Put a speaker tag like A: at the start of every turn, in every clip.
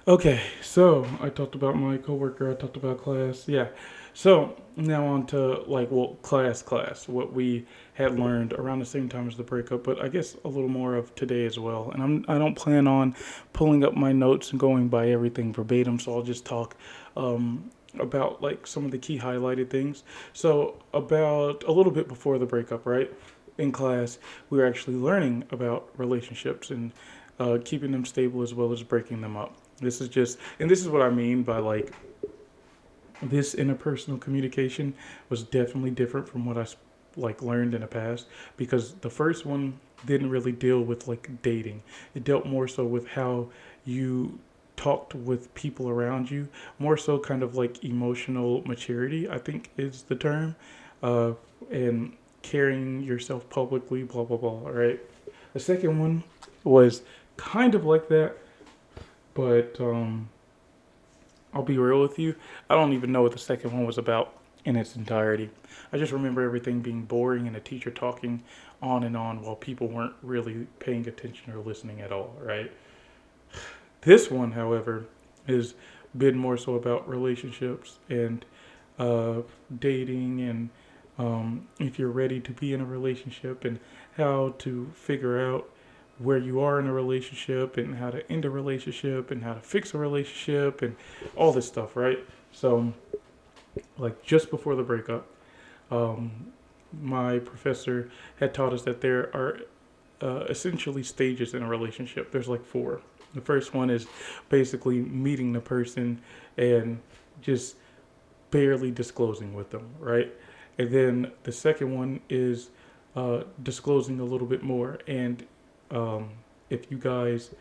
A: Okay, so I talked about my coworker, I talked about class. Yeah. So now on to class, what we had learned around the same time as the breakup, but I guess a little more of today as well. And I don't plan on pulling up my notes and going by everything verbatim, so I'll just talk about like some of the key highlighted things. So about a little bit before the breakup, right? In class, we were actually learning about relationships and keeping them stable as well as breaking them up. This is what I mean by like this interpersonal communication was definitely different from what I like learned in the past because the first one didn't really deal with like dating. It dealt more so with how you talked with people around you, more so kind of like emotional maturity, I think is the term, uh, and carrying yourself publicly, blah blah blah. All right. The second one was kind of like that, but I'll be real with you. I don't even know what the second one was about in its entirety. I just remember everything being boring and a teacher talking on and on while people weren't really paying attention or listening at all, right? This one, however, has been more so about relationships and uh, dating and if you're ready to be in a relationship and how to figure out where you are in a relationship and how to end a relationship and how to fix a relationship and all this stuff, right? So, like just before the breakup, um, my professor had taught us that there are essentially stages in a relationship. There's like four. The first one is basically meeting the person and just barely disclosing with them, right? And then the second one is disclosing a little bit more. And um, if you guys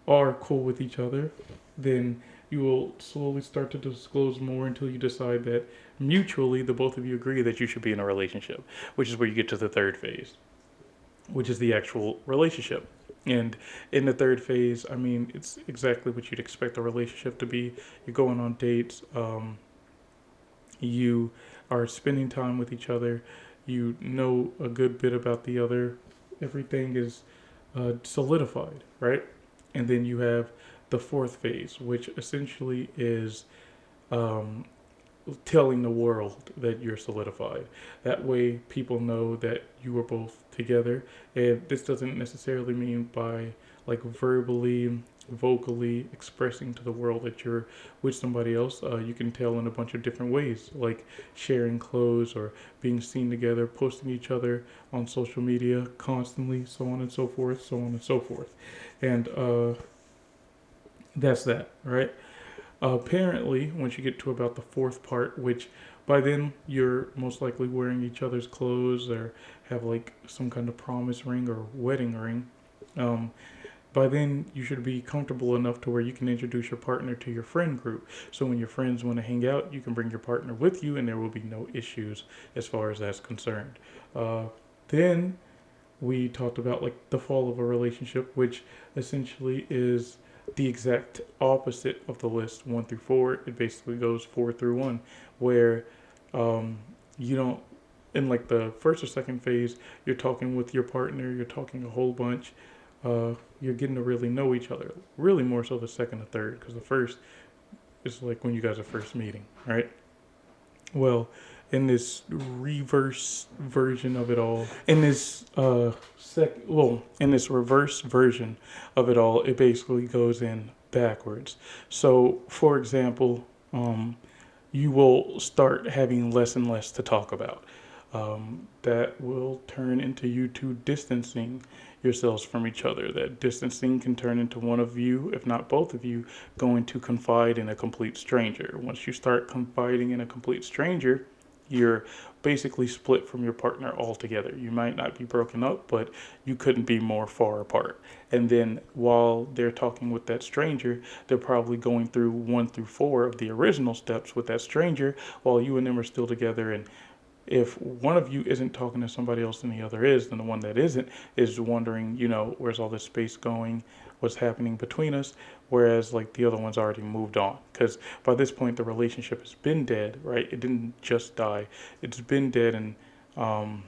A: are cool with each other, then you will slowly start to disclose more until you decide that mutually the both of you agree that you should be in a relationship, which is where you get to the third phase, which is the actual relationship. And in the third phase, I mean, it's exactly what you'd expect a relationship to be. You're going on dates. You are spending time with each other. You know a good bit about the other. Everything is solidified, right? And then you have the fourth phase, which essentially is um, telling the world that you're solidified. That way, people know that you are both together. And this doesn't necessarily mean by like verbally, vocally expressing to the world that you're with somebody else. You can tell in a bunch of different ways, like sharing clothes or being seen together, posting each other on social media constantly, so on and so forth, so on and so forth. And that's that, right? Apparently, once you get to about the fourth part, which by then you're most likely wearing each other's clothes or have like some kind of promise ring or wedding ring, um, by then you should be comfortable enough to where you can introduce your partner to your friend group. So when your friends want to hang out, you can bring your partner with you and there will be no issues as far as that's concerned. Uh, then we talked about like the fall of a relationship, which essentially is the exact opposite of the list one through four. It basically goes four through one, where um, you don't in like the first or second phase, you're talking with your partner, you're talking a whole bunch, you're getting to really know each other. Really more so the second or third, because the first is like when you guys are first meeting, right? Well, in this reverse version of it all, in this reverse version of it all, it basically goes in backwards. So, for example, you will start having less and less to talk about. That will turn into you two distancing yourselves from each other. That distancing can turn into one of you, if not both of you, going to confide in a complete stranger. Once you start confiding in a complete stranger, you're basically split from your partner altogether. You might not be broken up, but you couldn't be more far apart. And then while they're talking with that stranger, they're probably going through one through four of the original steps with that stranger while you and them are still together. And if one of you isn't talking to somebody else and the other is, then the one that isn't is wondering, where's all this space going? What's happening between us? Whereas, like, the other one's already moved on. Because by this point, the relationship has been dead, right? It didn't just die, it's been dead, and um,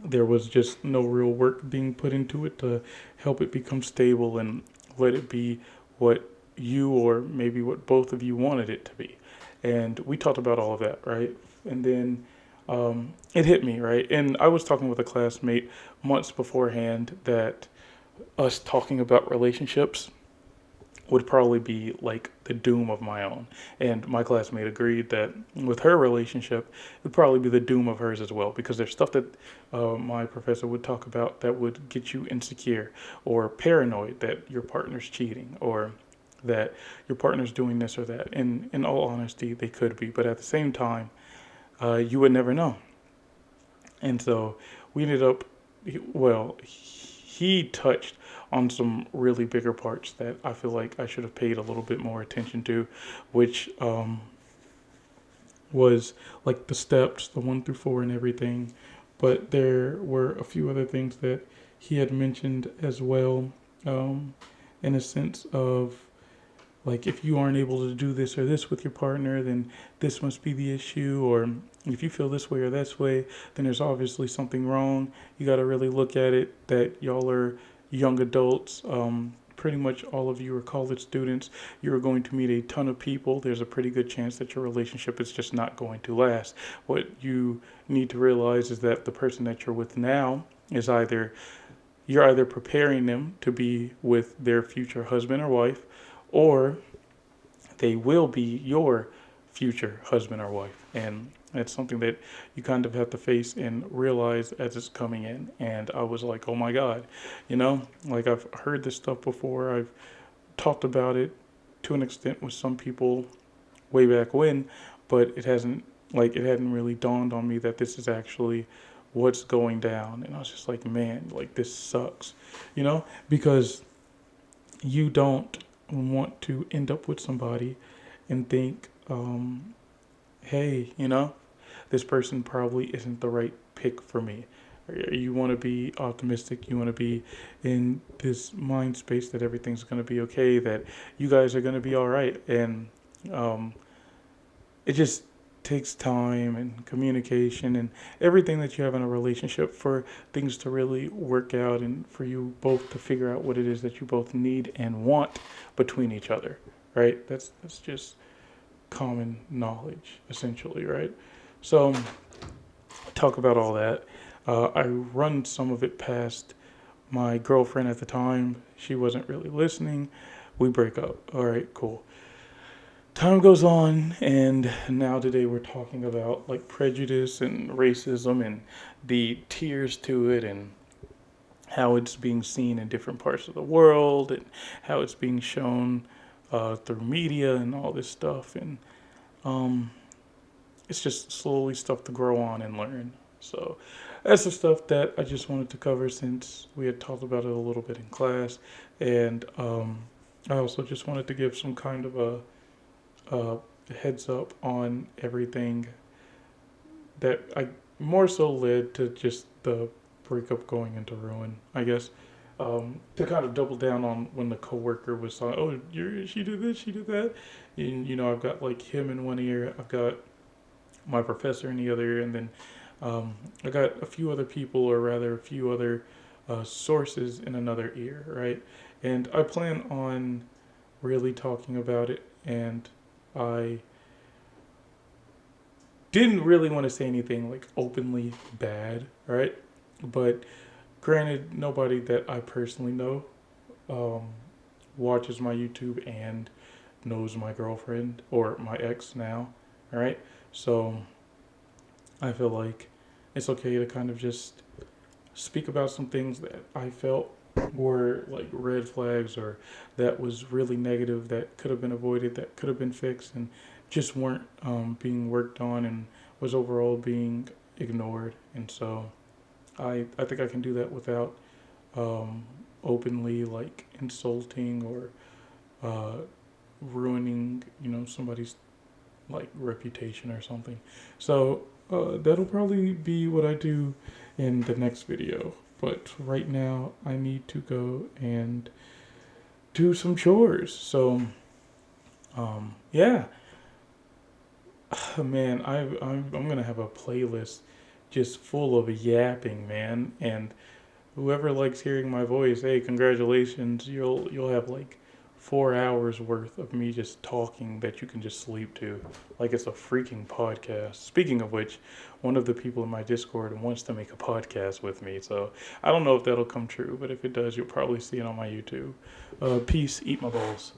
A: there was just no real work being put into it to help it become stable and let it be what you or maybe what both of you wanted it to be. And we talked about all of that, right? And then it hit me, right? And I was talking with a classmate months beforehand that us talking about relationships would probably be like the doom of my own. And my classmate agreed that with her relationship, it'd probably be the doom of hers as well, because there's stuff that my professor would talk about that would get you insecure or paranoid that your partner's cheating or that your partner's doing this or that. And in all honesty, they could be, but at the same time, you would never know. And so we ended up, well, he touched on some really bigger parts that I feel like I should have paid a little bit more attention to, which was like the steps, the 1 through 4 and everything. But there were a few other things that he had mentioned as well, um, in a sense of like if you aren't able to do this or this with your partner, then this must be the issue. Or if you feel this way or this way, then there's obviously something wrong. You got to really look at it that y'all are young adults. Pretty much all of you are college students. You're going to meet a ton of people. There's a pretty good chance that your relationship is just not going to last. What you need to realize is that the person that you're with now is you're either preparing them to be with their future husband or wife, or they will be your future husband or wife. And that's something that you kind of have to face and realize as it's coming in. And I was like, oh my God, like I've heard this stuff before. I've talked about it to an extent with some people way back when, but it hadn't really dawned on me that this is actually what's going down. And I was just like, man, like this sucks, because you don't want to end up with somebody and think, hey, this person probably isn't the right pick for me. You want to be optimistic. You want to be in this mind space that everything's going to be okay, that you guys are going to be all right. And it just takes time and communication and everything that you have in a relationship for things to really work out and for you both to figure out what it is that you both need and want between each other, right? That's just common knowledge, essentially, right? So talk about all that. I run some of it past my girlfriend at the time. She wasn't really listening. We break up. All right, cool. Time goes on, and now today we're talking about like prejudice and racism and the tiers to it and how it's being seen in different parts of the world and how it's being shown through media and all this stuff. And um, it's just slowly stuff to grow on and learn. So that's the stuff that I just wanted to cover since we had talked about it a little bit in class. And I also just wanted to give some kind of a heads up on everything that I more so led to just the breakup going into ruin, I guess. To kind of double down on when the coworker was saying, "Oh, she did this, she did that," and I've got like him in one ear, I've got my professor in the other ear, and then I got a few other people, or rather, a few other sources in another ear, right? And I plan on really talking about it, and I didn't really want to say anything like openly bad, right? But granted, nobody that I personally know um, watches my YouTube and knows my girlfriend or my ex now, all right? So I feel like it's okay to kind of just speak about some things that I felt were like red flags or that was really negative that could have been avoided, that could have been fixed, and just weren't being worked on and was overall being ignored. And so I think I can do that without um, openly like insulting or ruining, somebody's like reputation or something. So that'll probably be what I do in the next video. But right now, I need to go and do some chores. So, yeah, man, I'm gonna have a playlist just full of yapping, man. And whoever likes hearing my voice, hey, congratulations, you'll have like 4 hours worth of me just talking that you can just sleep to, like it's a freaking podcast. Speaking of which, one of the people in my Discord wants to make a podcast with me, so I don't know if that'll come true, but if it does, you'll probably see it on my YouTube. Peace, eat my balls.